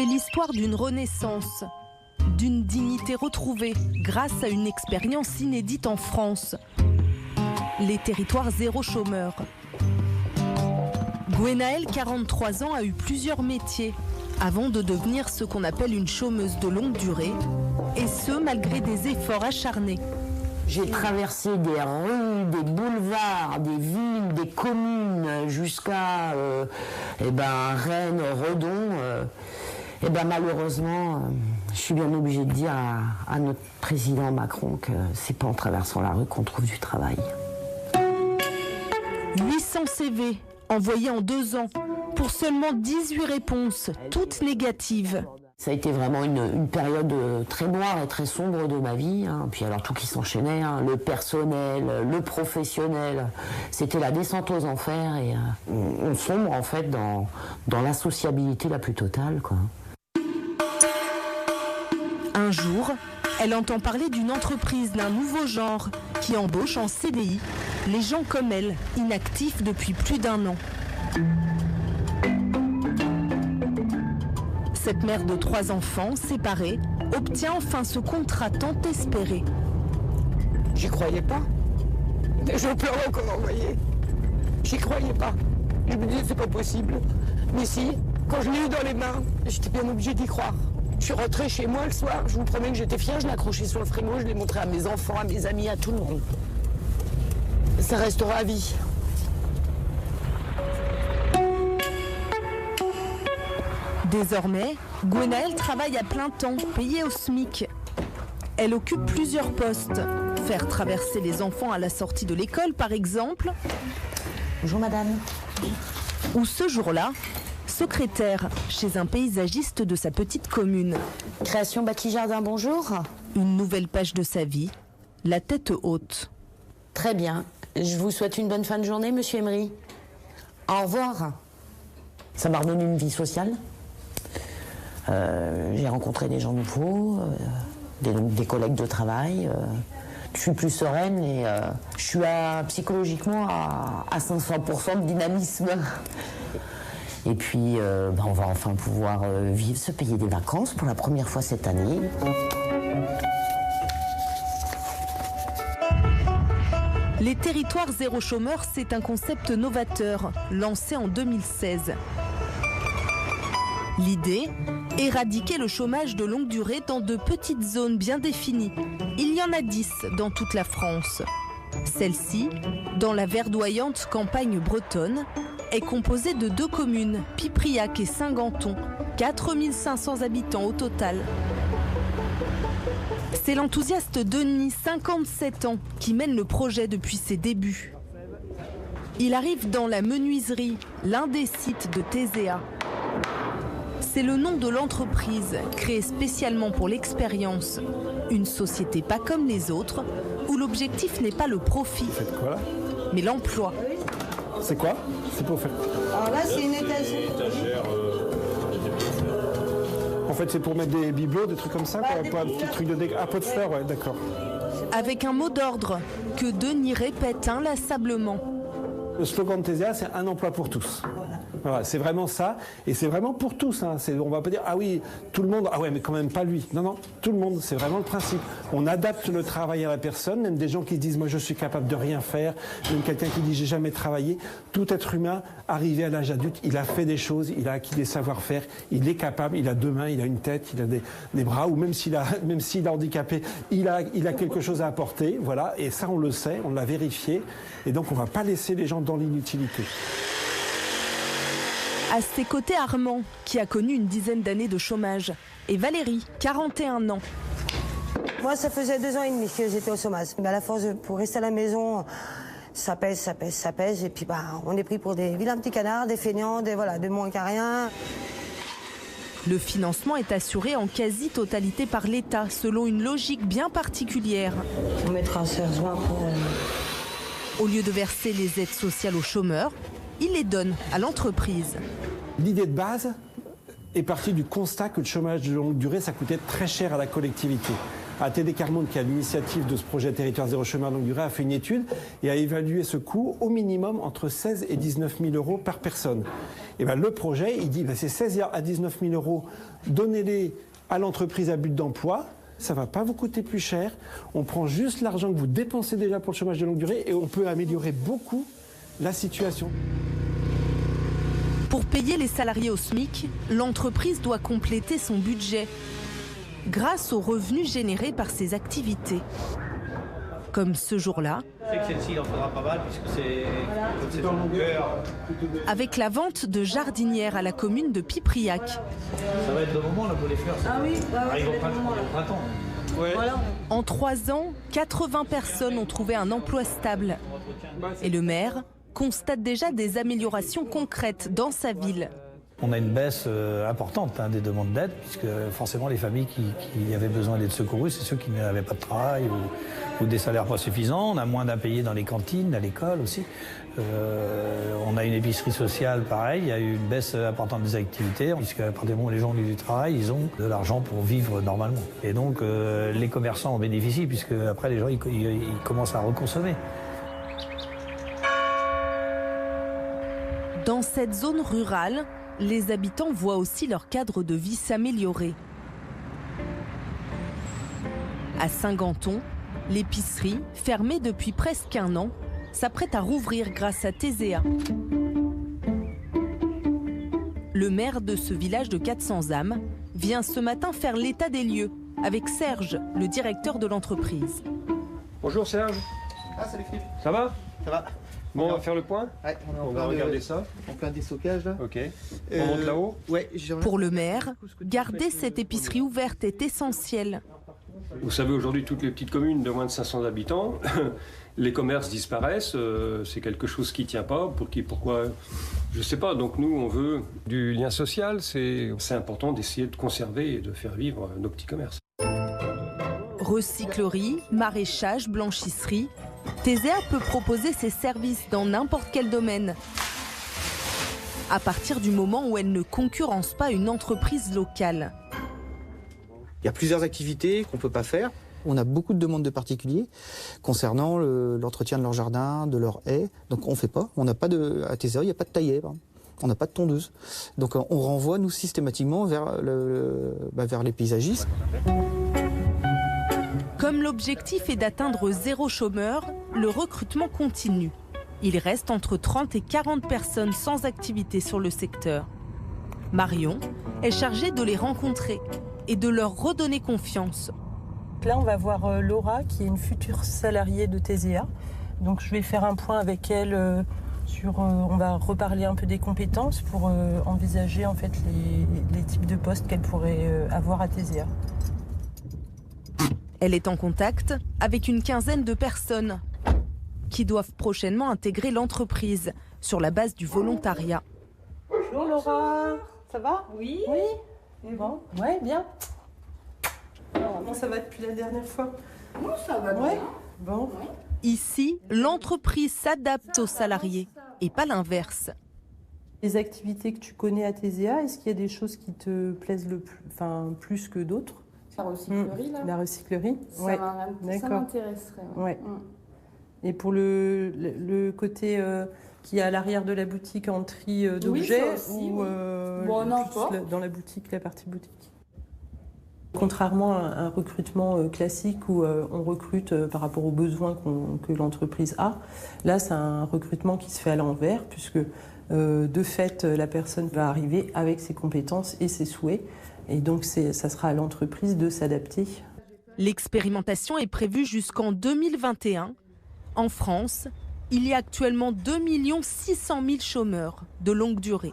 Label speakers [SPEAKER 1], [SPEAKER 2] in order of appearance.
[SPEAKER 1] C'est l'histoire d'une renaissance, d'une dignité retrouvée grâce à une expérience inédite en France. Les territoires zéro chômeur. Gwenaëlle, 43 ans, a eu plusieurs métiers avant de devenir ce qu'on appelle une chômeuse de longue durée, et ce malgré des efforts acharnés.
[SPEAKER 2] J'ai traversé des rues, des boulevards, des villes, des communes, jusqu'à Rennes, Redon. Malheureusement, je suis bien obligée de dire à notre président Macron que c'est pas en traversant la rue qu'on trouve du travail.
[SPEAKER 1] 800 CV envoyés en 2 ans pour seulement 18 réponses, toutes négatives.
[SPEAKER 2] Ça a été vraiment une période très noire et très sombre de ma vie. Puis alors tout qui s'enchaînait, le personnel, le professionnel. C'était la descente aux enfers et on sombre en fait dans l'associabilité la plus totale, quoi.
[SPEAKER 1] Un jour, elle entend parler d'une entreprise d'un nouveau genre qui embauche en CDI les gens comme elle, inactifs depuis plus d'1 an. Cette mère de 3 enfants, séparée, obtient enfin ce contrat tant espéré.
[SPEAKER 3] J'y croyais pas. Je pleure encore, vous voyez. J'y croyais pas. Je me disais, c'est pas possible. Mais si, quand je l'ai eu dans les mains, j'étais bien obligée d'y croire. Je suis rentrée chez moi le soir, je vous promets que j'étais fière, je l'ai accroché sur le frigo, je l'ai montré à mes enfants, à mes amis, à tout le monde. Ça restera à vie.
[SPEAKER 1] Désormais, Gwenaëlle travaille à plein temps, payée au SMIC. Elle occupe plusieurs postes. Faire traverser les enfants à la sortie de l'école, par exemple.
[SPEAKER 2] Bonjour madame.
[SPEAKER 1] Ou ce jour-là, secrétaire chez un paysagiste de sa petite commune.
[SPEAKER 2] Création Bâti Jardin, bonjour.
[SPEAKER 1] Une nouvelle page de sa vie, la tête haute.
[SPEAKER 2] Très bien. Je vous souhaite une bonne fin de journée, monsieur Emery. Au revoir. Ça m'a redonné une vie sociale. J'ai rencontré des gens nouveaux, des collègues de travail. Je suis plus sereine et je suis psychologiquement à 500% de dynamisme. Et puis, on va enfin pouvoir vivre, se payer des vacances pour la première fois cette année.
[SPEAKER 1] Les territoires zéro chômeur, c'est un concept novateur, lancé en 2016. L'idée, éradiquer le chômage de longue durée dans de petites zones bien définies. Il y en a 10 dans toute la France. Celle-ci, dans la verdoyante campagne bretonne, est composée de 2 communes, Pipriac et Saint-Ganton, 4500 habitants au total. C'est l'enthousiaste Denis, 57 ans, qui mène le projet depuis ses débuts. Il arrive dans la menuiserie, l'un des sites de TZA. C'est le nom de l'entreprise, créée spécialement pour l'expérience. Une société pas comme les autres, où l'objectif n'est pas le profit,
[SPEAKER 4] Faites quoi là?
[SPEAKER 1] mais l'emploi.
[SPEAKER 4] C'est quoi? C'est pour faire.
[SPEAKER 3] Alors là, c'est une étagère.
[SPEAKER 4] En fait, c'est pour mettre des bibelots, des trucs comme ça, quoi, pour un petit truc de dégâts. Ah, pot de fleurs, ouais, d'accord.
[SPEAKER 1] Avec un mot d'ordre que Denis répète inlassablement.
[SPEAKER 4] Le slogan de TZA, c'est un emploi pour tous. Voilà, c'est vraiment ça, et c'est vraiment pour tous. On va pas dire, ah oui, tout le monde, ah ouais, mais quand même pas lui. Non, non, tout le monde, c'est vraiment le principe. On adapte le travail à la personne, même des gens qui se disent, moi je suis capable de rien faire, même quelqu'un qui dit, j'ai jamais travaillé. Tout être humain, arrivé à l'âge adulte, il a fait des choses, il a acquis des savoir-faire, il est capable, il a 2 mains, il a une tête, il a des bras, ou même s'il est handicapé, il a quelque chose à apporter, voilà, et ça on le sait, on l'a vérifié, et donc on va pas laisser les gens dans l'inutilité.
[SPEAKER 1] À ses côtés, Armand, qui a connu une dizaine d'années de chômage, et Valérie, 41 ans.
[SPEAKER 5] Moi, ça faisait 2 ans et demi que j'étais au chômage. Mais à la force, pour rester à la maison, ça pèse. Et puis, on est pris pour des vilains petits canards, des feignants, des moins qu'à rien.
[SPEAKER 1] Le financement est assuré en quasi-totalité par l'État, selon une logique bien particulière.
[SPEAKER 5] On mettra un serre-joint pour...
[SPEAKER 1] Au lieu de verser les aides sociales aux chômeurs, il les donne à l'entreprise.
[SPEAKER 4] L'idée de base est partie du constat que le chômage de longue durée, ça coûtait très cher à la collectivité. ATD Quart Monde, qui a l'initiative de ce projet Territoire zéro chômeur de longue durée, a fait une étude et a évalué ce coût au minimum entre 16 et 19 000 euros par personne. Et le projet, il dit c'est 16 à 19 000 euros, donnez-les à l'entreprise à but d'emploi. Ça ne va pas vous coûter plus cher. On prend juste l'argent que vous dépensez déjà pour le chômage de longue durée et on peut améliorer beaucoup la situation.
[SPEAKER 1] Pour payer les salariés au SMIC, l'entreprise doit compléter son budget grâce aux revenus générés par ses activités. Comme ce jour-là, avec la vente de jardinières à la commune de Pipriac.
[SPEAKER 6] Ça va être le moment là pour les fleurs.
[SPEAKER 5] Ah oui,
[SPEAKER 6] arrive au printemps.
[SPEAKER 4] Ouais.
[SPEAKER 5] Voilà.
[SPEAKER 1] En 3 ans, 80 personnes ont trouvé un emploi stable. Et le maire constate déjà des améliorations concrètes dans sa ville.
[SPEAKER 6] On a une baisse importante des demandes d'aide, puisque forcément les familles qui avaient besoin d'être secourues, c'est ceux qui n'avaient pas de travail ou des salaires pas suffisants. On a moins d'impayés dans les cantines, à l'école aussi. On a une épicerie sociale, pareil. Il y a eu une baisse importante des activités, puisque à partir du moment où les gens ont du travail, ils ont de l'argent pour vivre normalement. Et donc les commerçants en bénéficient, puisque après les gens ils commencent à reconsommer.
[SPEAKER 1] Dans cette zone rurale, les habitants voient aussi leur cadre de vie s'améliorer. À Saint-Ganton, l'épicerie, fermée depuis presque 1 an, s'apprête à rouvrir grâce à TESEA. Le maire de ce village de 400 âmes vient ce matin faire l'état des lieux avec Serge, le directeur de l'entreprise.
[SPEAKER 7] Bonjour Serge.
[SPEAKER 8] Ah, salut Philippe.
[SPEAKER 7] Ça va?
[SPEAKER 8] Ça va.
[SPEAKER 7] Bon, on va faire le point.
[SPEAKER 8] Ouais,
[SPEAKER 7] On va regarder ça.
[SPEAKER 8] En plein déstockage là.
[SPEAKER 7] Ok. On monte là-haut.
[SPEAKER 8] Ouais.
[SPEAKER 1] Pour le maire, garder cette épicerie ouverte est essentiel.
[SPEAKER 7] Vous savez, aujourd'hui, toutes les petites communes de moins de 500 habitants, les commerces disparaissent. C'est quelque chose qui ne tient pas. Pourquoi? Je ne sais pas. Donc nous, on veut du lien social. C'est important d'essayer de conserver et de faire vivre nos petits commerces.
[SPEAKER 1] Recyclerie, maraîchage, blanchisserie, TESEA peut proposer ses services dans n'importe quel domaine, à partir du moment où elle ne concurrence pas une entreprise locale.
[SPEAKER 8] Il y a plusieurs activités qu'on ne peut pas faire. On a beaucoup de demandes de particuliers concernant l'entretien de leur jardin, de leurs haies. Donc on ne fait pas. On n'a pas à TESEA, il n'y a pas de taillée. On n'a pas de tondeuse. Donc on renvoie nous systématiquement vers les paysagistes.
[SPEAKER 1] Comme l'objectif est d'atteindre 0 chômeur, le recrutement continue. Il reste entre 30 et 40 personnes sans activité sur le secteur. Marion est chargée de les rencontrer et de leur redonner confiance.
[SPEAKER 9] Là, on va voir Laura, qui est une future salariée de TESEA. Donc je vais faire un point avec elle on va reparler un peu des compétences pour envisager en fait les types de postes qu'elle pourrait avoir à TESEA.
[SPEAKER 1] Elle est en contact avec une quinzaine de personnes qui doivent prochainement intégrer l'entreprise sur la base du volontariat.
[SPEAKER 9] Bonjour Laura, ça va? Oui. Oui. Et bon, ouais, bien. Alors, comment ça va depuis la dernière fois?
[SPEAKER 5] Bon, ça va bien.
[SPEAKER 9] Ouais. Bon.
[SPEAKER 1] Ici, l'entreprise s'adapte aux salariés et pas l'inverse.
[SPEAKER 9] Les activités que tu connais à TESEA, est-ce qu'il y a des choses qui te plaisent plus que d'autres?
[SPEAKER 10] La recyclerie, là.
[SPEAKER 9] La recyclerie, ouais.
[SPEAKER 10] Ça m'intéresserait.
[SPEAKER 9] Ouais. Et pour le côté qui est à l'arrière de la boutique en tri d'objets,
[SPEAKER 10] oui,
[SPEAKER 9] ou
[SPEAKER 10] n'importe.
[SPEAKER 9] Dans la boutique, la partie boutique. Contrairement à un recrutement classique où on recrute par rapport aux besoins que l'entreprise a, là c'est un recrutement qui se fait à l'envers puisque de fait la personne va arriver avec ses compétences et ses souhaits. Et donc, ça sera à l'entreprise de s'adapter.
[SPEAKER 1] L'expérimentation est prévue jusqu'en 2021. En France, il y a actuellement 2 600 000 chômeurs de longue durée.